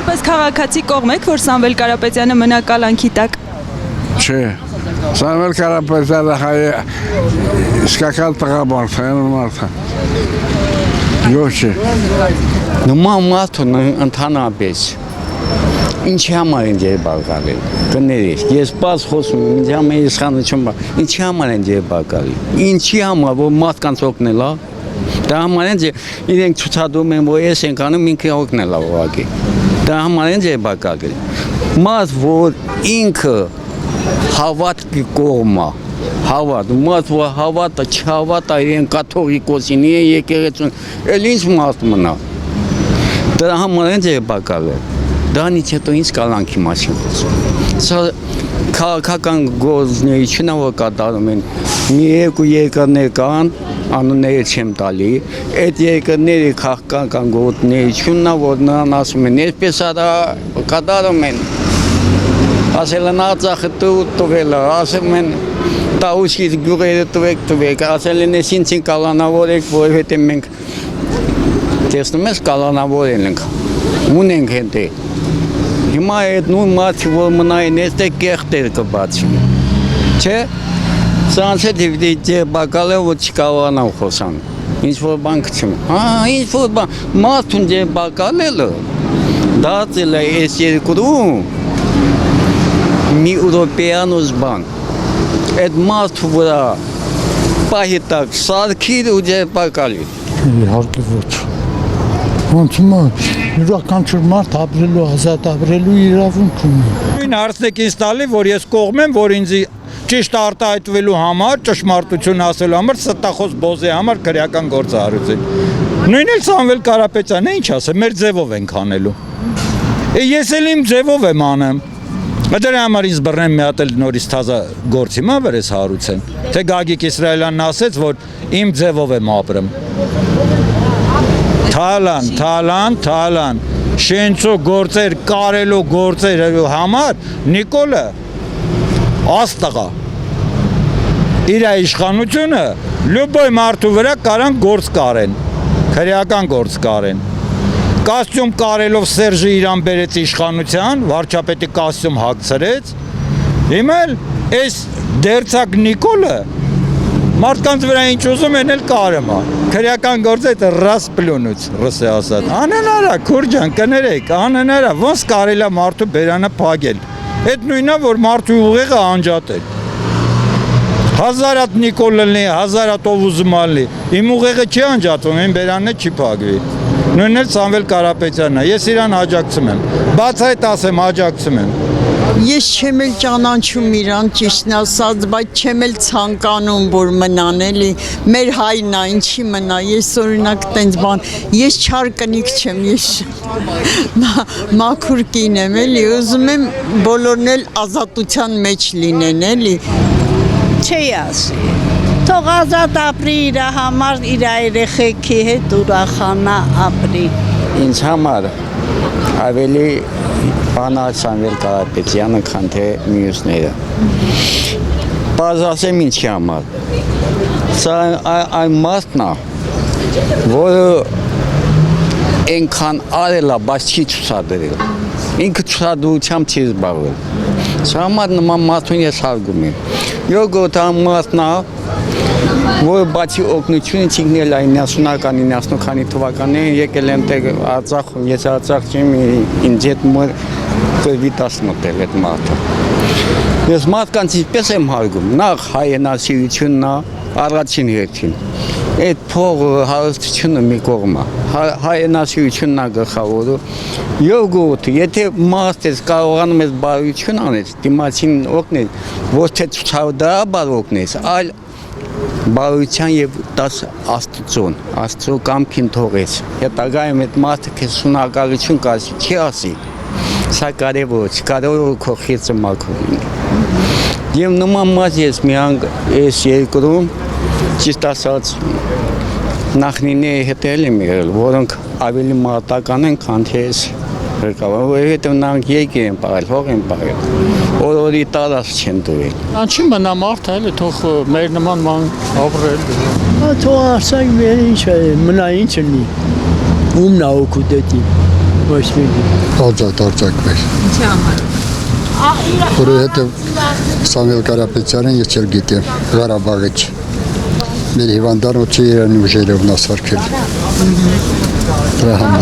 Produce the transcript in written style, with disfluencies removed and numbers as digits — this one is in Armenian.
որպես քաղաքացի կողմ եք, որ Սամվել Կարապետյանը մնա կալանքի տակ։ Չէ, Սամվել Կարապետյանը իսկական տղամարդ է, մարդ է։ Ոչ չէ։ Նման մարդուն ընդհանրապես ինչի համար են ջերբակալել, կներեք, ես բաց խոսում եմ, ինձ համար իշխանություն բա, ինչի համար են ջերբակալել, ինչի համար, որ մարդկանց օգնել, դա համար են իրենք ցուցադրում են, որ ես ենք անում, ինքը օգնել ուղղակի, դա համար են ջերբակալել, մարդ, որ ինքը հավատքի կողմը, մարդ, որ հավատը, չհավատը իրեն կաթողիկոսին, իրեն եկեղեցուն, էլ ինչ մարդ մնա, դա համար են ջերբակալել։ Դրանից հետո ինձ կալանքի մասին խոսում։ Սա քաղաքական գործունեությունը, որ կատարում են, մի երկու երկրներ կան, անունները չեմ տալի, այդ երկրների քաղաքական գործունեությունն է, որ նրան ասում են, այսպես կատարում են, ասել են Արցախը տվել, ասում են Տաուշից գյուղերը տվեք, ասել են ես ինձ կալանավոր եք, որովհետև մենք տեսնում ես կալանավոր ենք, ունենք հետը։ Հիմա այդ նույն մարդը, որ մնային այստեղ կեղտեր կբացի, չէ, սրանց հետ ջերբակալել, որ չկարողանամ խոսան, ինչ-որ բան կչում, ինչ-որ բան, մարդուն ջերբակալելը, դարձել է այս երկրում մի ուրոպեանոս բան, այդ մարդու վրա պահի տակ սարքիր ու ջերբակալիր։ Իհարկե ոչ, ոնցում է, յուրաքանչյուր մարդ ապրելու, ազատ ապրելու իրավունք ունի։ Նույն հարցն եք ինձ տալի, որ ես կողմ եմ, որ ինձ ճիշտ արտահայտվելու համար, ճշմարտություն ասելու համար, ստախոս բոզի համար քրեական գործարարություն։ Նույն էլ Սամվել Կարապետյանը ինչ ասե, մեր ձևով ենք անելու։ Ես էլ իմ ձևով եմ անեմ։ Դրա համար ինձ բռնեմ մի հատ էլ նորից թազա գործ հիմա վերես հարուցեն։ Թե Գագիկ Իսրայելյանն ասեց, որ իմ ձևով եմ ապրում։ Թալան, շենցո գործեր, կարելու գործեր համար Նիկոլը աստղա իր իշխանությունը լյուբոյ մարդու վրա կարան գործ կարեն, քրեական գործ կարեն։ Կոստյում կարելով Սերժը իրան բերեց իշխանության, վարչապետի կոստյում հագցրեց, հիմա էլ այս դերձակ Նիկոլը մարդկանց վրա ինչ ուզում են էլ կարում է, քրեական գործը այդ ռասպլյունուց, ռուսի ասած, անհնարա, քուրջան, կներեք, անհնարա, ոնց կարել է մարդու բերանը փագել, այդ նույնը, որ մարդու ուղեղը անջատել, հազարատ Նիկոլ լինի, հազարատ ով ուզում ալի, իմ ուղեղը չի անջատվում, իմ բերանը չի փագվի, նույնն էլ Սամվել Կարապետյանն է, ես իրան աջակցում եմ, բաց այդ ասեմ, աջակցում եմ։ Ես չեմ էլ ճանաչում իրան ճիշտն ասած, բայց չեմ էլ ցանկանում, որ մնան էլի, մեր հայրն է, ինչի մնա, ես օրինակ տենց բան, ես չար կնիկ չեմ, ես մաքուր կին եմ էլի, ուզում եմ բոլորն էլ ազատության մեջ լինեն էլի։ Չի ասի, թող ազատ ապրի իր համար, իր երեխեքի հետ ուրախանա ապրի։ Ինձ համար ավելի բանա Սամվել Կարապետյանը, քան թե մյուսները։ Բաց ասեմ ինչի համար։ Սա այն մարդն է, որը այնքան արել է, բայց չի ցուցադրել։ Ինքը ցուցադրությամբ չի զբաղվել։ Սա համար նման մարդուն ես հարգում եմ։ Յոգոտ մարդն է, որ բացի օգնությունից ինքն էլ 90-ական, 90-քանի թվականներին եկել եմ տեղ Արցախ, ես Արցախ չեմ, ինձ հետ մոր կրվի տաս մտել այդ մարդը։ Ես մարդկանց ինչպես եմ հարգում, նախ հայրենասիրությունն է առաջին հերթին։ Այդ փողը հարստությունը մի կողմ է, հայրենասիրությունն է գլխավորը։ Յոգոտ, եթե մարդ ես կարողանում ես բարություն անես, դիմացին օգնել, ոչ թե ցուցադրաբար օգնես, այլ բարության եւ տաս Աստծուն, Աստծո կամքին թողես։ Հետագայում այդ մարդը քեզ շնորհակալություն կասի, չի ասի։ Սա կարևոր է, կարևոր քո խիծը մաքրին։ Եվ նման մարդ ես միանգ այս երկրում ճիշտ ասած նախնիների հետ եմ եղել, որոնք ավելի մարտական են, քան թե ես ղեկավար, որովհետև նրանք եկել են պարել, հող են պարել, օրորի տարած չեն դուրել։ Անչի մնա մարդը էլ թող մեր նման ման ապրել։ Թող արսակ մեր ինչ է, մնա ինչ լինի, ումն է օգուտետի։ Ոչ մի։ Արձակ արձակվել։ Ինչի համար։ Որովհետև Սամվել Կարապետյանին ես չել գիտեմ, Ղարաբաղից։ Մեր հիվանդանոցի Իրանի ուժերով նա սարքել։ Դրա համար։